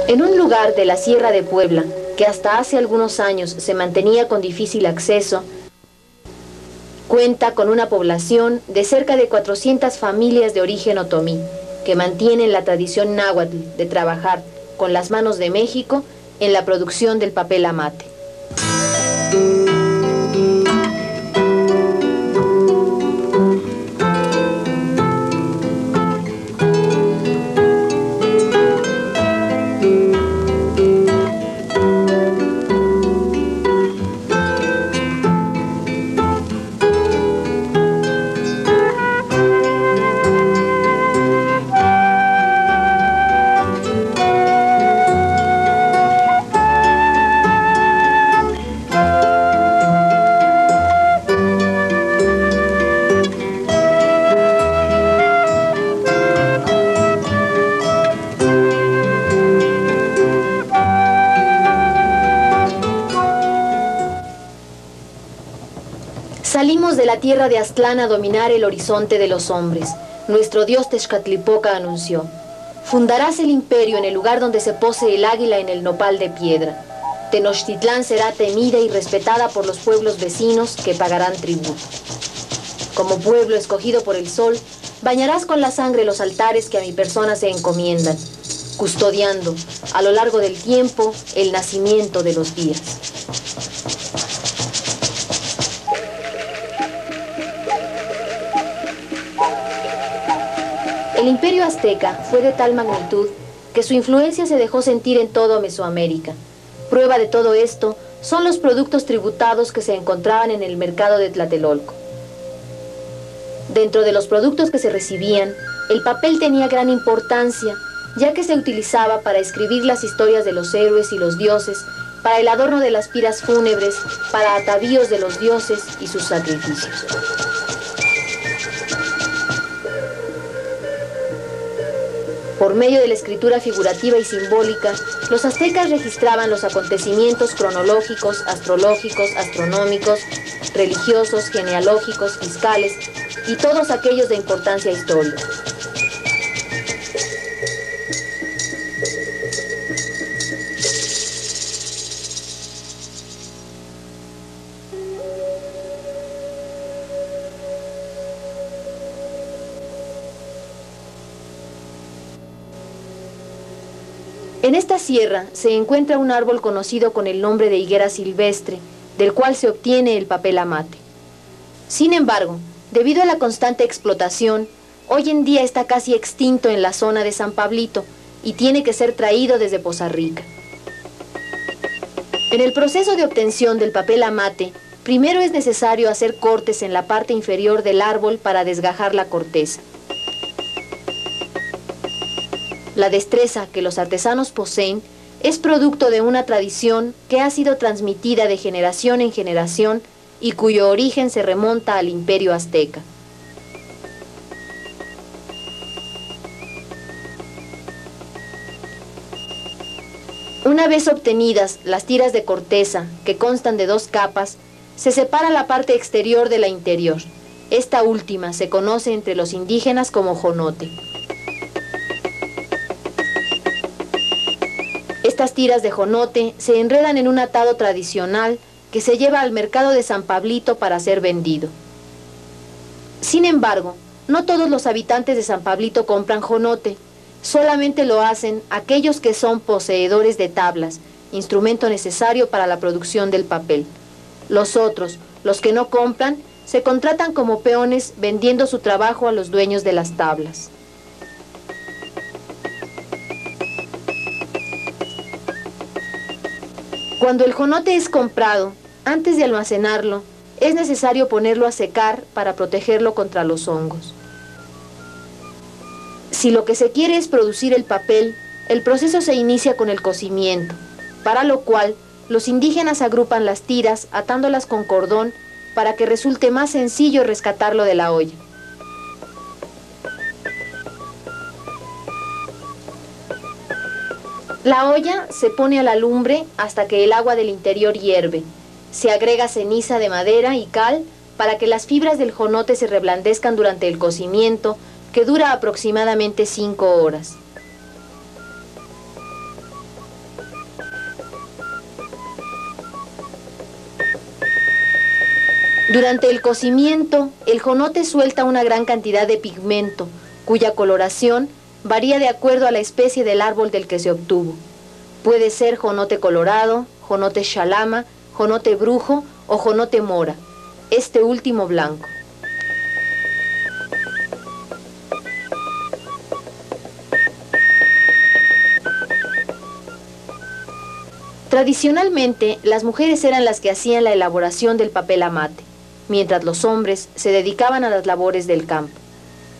En un lugar de la Sierra de Puebla, que hasta hace algunos años se mantenía con difícil acceso, cuenta con una población de cerca de 400 familias de origen otomí, que mantienen la tradición náhuatl de trabajar con las manos de México en la producción del papel amate. Salimos de la tierra de Aztlán a dominar el horizonte de los hombres. Nuestro dios Texcatlipoca anunció: fundarás el imperio en el lugar donde se pose el águila en el nopal de piedra. Tenochtitlán será temida y respetada por los pueblos vecinos que pagarán tributo. Como pueblo escogido por el sol, bañarás con la sangre los altares que a mi persona se encomiendan, custodiando a lo largo del tiempo el nacimiento de los días. El imperio azteca fue de tal magnitud que su influencia se dejó sentir en toda Mesoamérica. Prueba de todo esto son los productos tributados que se encontraban en el mercado de Tlatelolco. Dentro de los productos que se recibían, el papel tenía gran importancia, ya que se utilizaba para escribir las historias de los héroes y los dioses, para el adorno de las piras fúnebres, para atavíos de los dioses y sus sacrificios. Por medio de la escritura figurativa y simbólica, los aztecas registraban los acontecimientos cronológicos, astrológicos, astronómicos, religiosos, genealógicos, fiscales y todos aquellos de importancia histórica. En esta sierra se encuentra un árbol conocido con el nombre de higuera silvestre, del cual se obtiene el papel amate. Sin embargo, debido a la constante explotación, hoy en día está casi extinto en la zona de San Pablito y tiene que ser traído desde Poza Rica. En el proceso de obtención del papel amate, primero es necesario hacer cortes en la parte inferior del árbol para desgajar la corteza. La destreza que los artesanos poseen es producto de una tradición que ha sido transmitida de generación en generación y cuyo origen se remonta al Imperio Azteca. Una vez obtenidas las tiras de corteza, que constan de 2 capas, se separa la parte exterior de la interior. Esta última se conoce entre los indígenas como jonote. Estas tiras de jonote se enredan en un atado tradicional que se lleva al mercado de San Pablito para ser vendido. Sin embargo, no todos los habitantes de San Pablito compran jonote, solamente lo hacen aquellos que son poseedores de tablas, instrumento necesario para la producción del papel. Los otros, los que no compran, se contratan como peones vendiendo su trabajo a los dueños de las tablas. Cuando el jonote es comprado, antes de almacenarlo, es necesario ponerlo a secar para protegerlo contra los hongos. Si lo que se quiere es producir el papel, el proceso se inicia con el cocimiento, para lo cual los indígenas agrupan las tiras atándolas con cordón para que resulte más sencillo rescatarlo de la olla. La olla se pone a la lumbre hasta que el agua del interior hierve. Se agrega ceniza de madera y cal para que las fibras del jonote se reblandezcan durante el cocimiento, que dura aproximadamente 5 horas. Durante el cocimiento, el jonote suelta una gran cantidad de pigmento, cuya coloración varía de acuerdo a la especie del árbol del que se obtuvo. Puede ser jonote colorado, jonote xalama, jonote brujo o jonote mora, este último blanco. Tradicionalmente, las mujeres eran las que hacían la elaboración del papel amate, mientras los hombres se dedicaban a las labores del campo.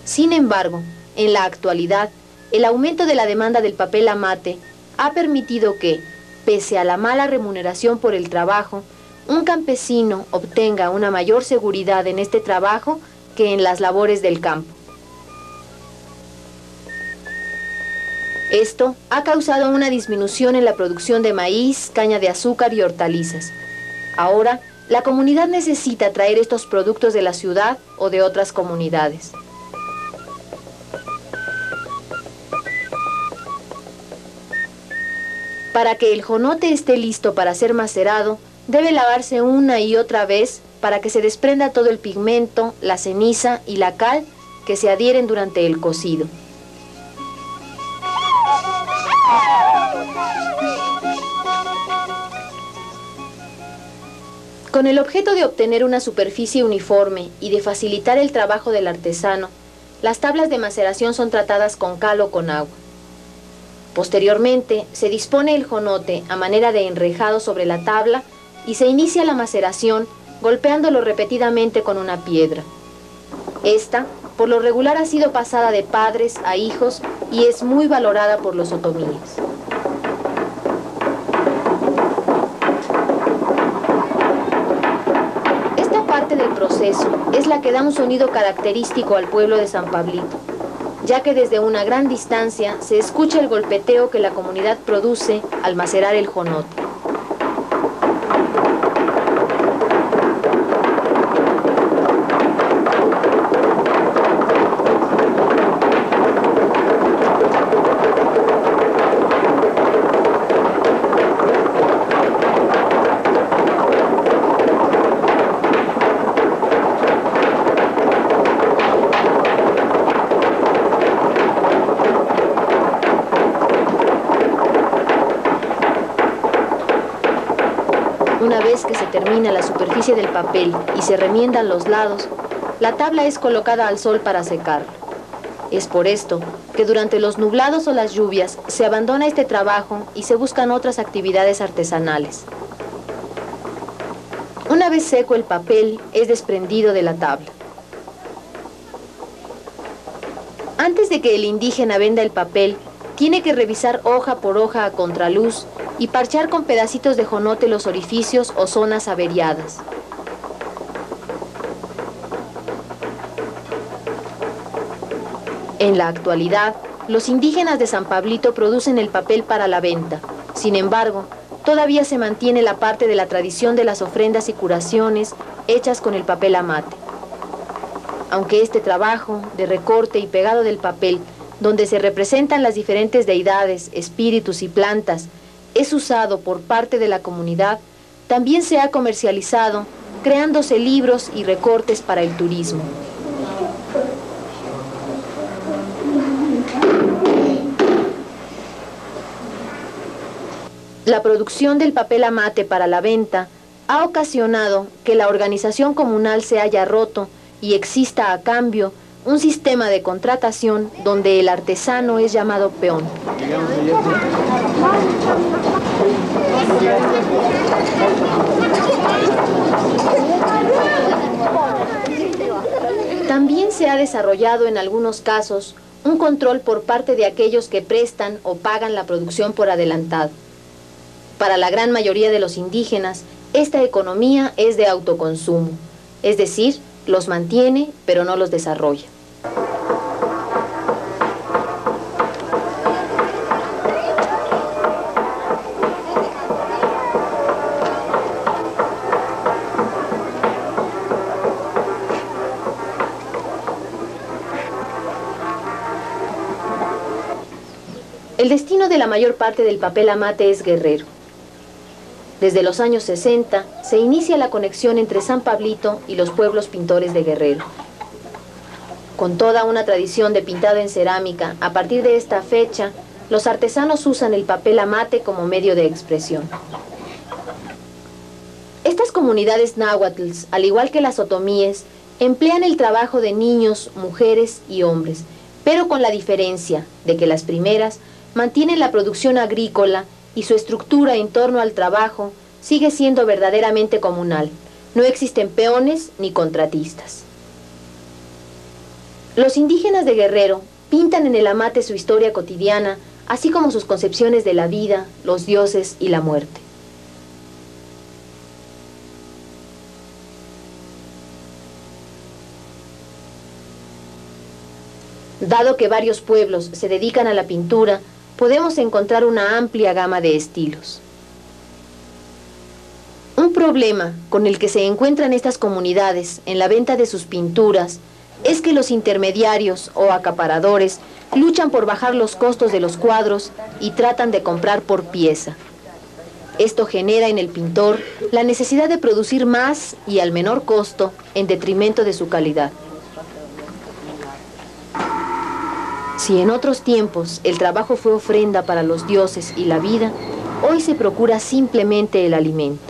Sin embargo, en la actualidad, el aumento de la demanda del papel amate ha permitido que, pese a la mala remuneración por el trabajo, un campesino obtenga una mayor seguridad en este trabajo que en las labores del campo. Esto ha causado una disminución en la producción de maíz, caña de azúcar y hortalizas. Ahora, la comunidad necesita traer estos productos de la ciudad o de otras comunidades. Para que el jonote esté listo para ser macerado, debe lavarse una y otra vez para que se desprenda todo el pigmento, la ceniza y la cal que se adhieren durante el cocido. Con el objeto de obtener una superficie uniforme y de facilitar el trabajo del artesano, las tablas de maceración son tratadas con cal o con agua. Posteriormente, se dispone el jonote a manera de enrejado sobre la tabla y se inicia la maceración golpeándolo repetidamente con una piedra. Esta, por lo regular, ha sido pasada de padres a hijos y es muy valorada por los otomíes. Del proceso es la que da un sonido característico al pueblo de San Pablito, ya que desde una gran distancia se escucha el golpeteo que la comunidad produce al macerar el jonote. Una vez que se termina la superficie del papel y se remiendan los lados, la tabla es colocada al sol para secar. Es por esto que durante los nublados o las lluvias se abandona este trabajo y se buscan otras actividades artesanales. Una vez seco el papel, es desprendido de la tabla. Antes de que el indígena venda el papel, tiene que revisar hoja por hoja a contraluz y parchar con pedacitos de jonote los orificios o zonas averiadas. En la actualidad, los indígenas de San Pablito producen el papel para la venta. Sin embargo, todavía se mantiene la parte de la tradición de las ofrendas y curaciones hechas con el papel amate. Aunque este trabajo de recorte y pegado del papel, donde se representan las diferentes deidades, espíritus y plantas, es usado por parte de la comunidad, también se ha comercializado, creándose libros y recortes para el turismo. La producción del papel amate para la venta ha ocasionado que la organización comunal se haya roto y exista a cambio un sistema de contratación donde el artesano es llamado peón. También se ha desarrollado en algunos casos un control por parte de aquellos que prestan o pagan la producción por adelantado. Para la gran mayoría de los indígenas, esta economía es de autoconsumo, es decir, los mantiene pero no los desarrolla. El destino de la mayor parte del papel amate es Guerrero. Desde los años 60 se inicia la conexión entre San Pablito y los pueblos pintores de Guerrero. Con toda una tradición de pintado en cerámica, a partir de esta fecha, los artesanos usan el papel amate como medio de expresión. Estas comunidades náhuatl, al igual que las otomíes, emplean el trabajo de niños, mujeres y hombres, pero con la diferencia de que las primeras mantienen la producción agrícola y su estructura en torno al trabajo sigue siendo verdaderamente comunal. No existen peones ni contratistas. Los indígenas de Guerrero pintan en el amate su historia cotidiana, así como sus concepciones de la vida, los dioses y la muerte. Dado que varios pueblos se dedican a la pintura, podemos encontrar una amplia gama de estilos. Un problema con el que se encuentran estas comunidades en la venta de sus pinturas es que los intermediarios o acaparadores luchan por bajar los costos de los cuadros y tratan de comprar por pieza. Esto genera en el pintor la necesidad de producir más y al menor costo en detrimento de su calidad. Si en otros tiempos el trabajo fue ofrenda para los dioses y la vida, hoy se procura simplemente el alimento.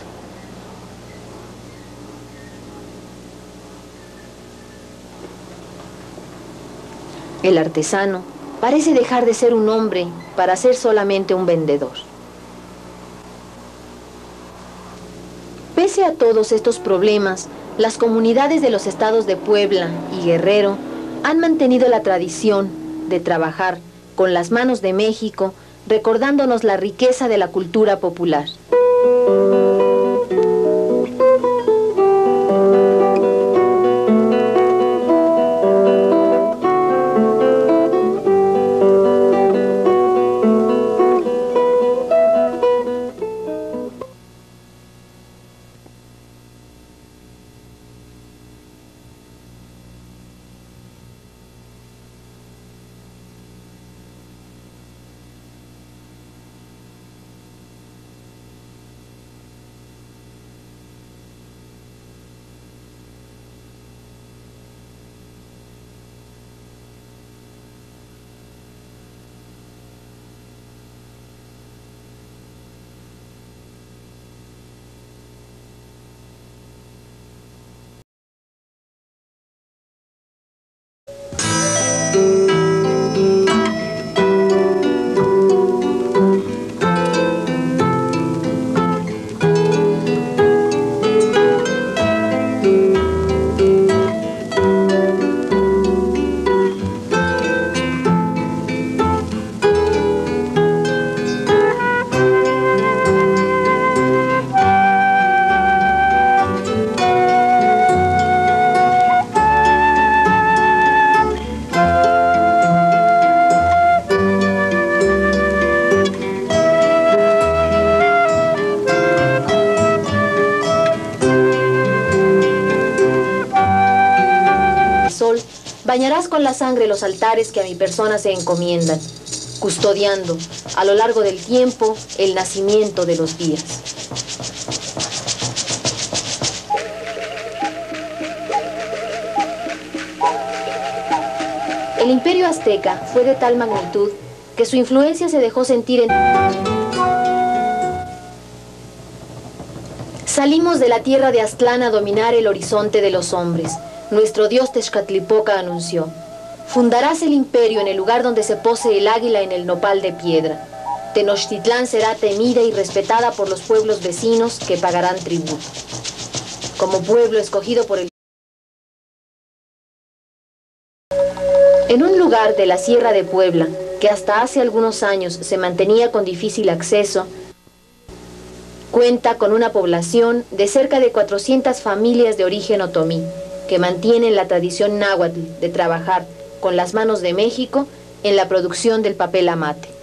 El artesano parece dejar de ser un hombre para ser solamente un vendedor. Pese a todos estos problemas, las comunidades de los estados de Puebla y Guerrero han mantenido la tradición de trabajar con las manos de México, recordándonos la riqueza de la cultura popular. Bañarás con la sangre los altares que a mi persona se encomiendan, custodiando a lo largo del tiempo el nacimiento de los días. El imperio azteca fue de tal magnitud que su influencia se dejó sentir en... Salimos de la tierra de Aztlán a dominar el horizonte de los hombres. Nuestro dios Tezcatlipoca anunció: fundarás el imperio en el lugar donde se pose el águila en el nopal de piedra. Tenochtitlán será temida y respetada por los pueblos vecinos que pagarán tributo. Como pueblo escogido por el... En un lugar de la Sierra de Puebla, que hasta hace algunos años se mantenía con difícil acceso, cuenta con una población de cerca de 400 familias de origen otomí, que mantienen la tradición náhuatl de trabajar con las manos de México en la producción del papel amate.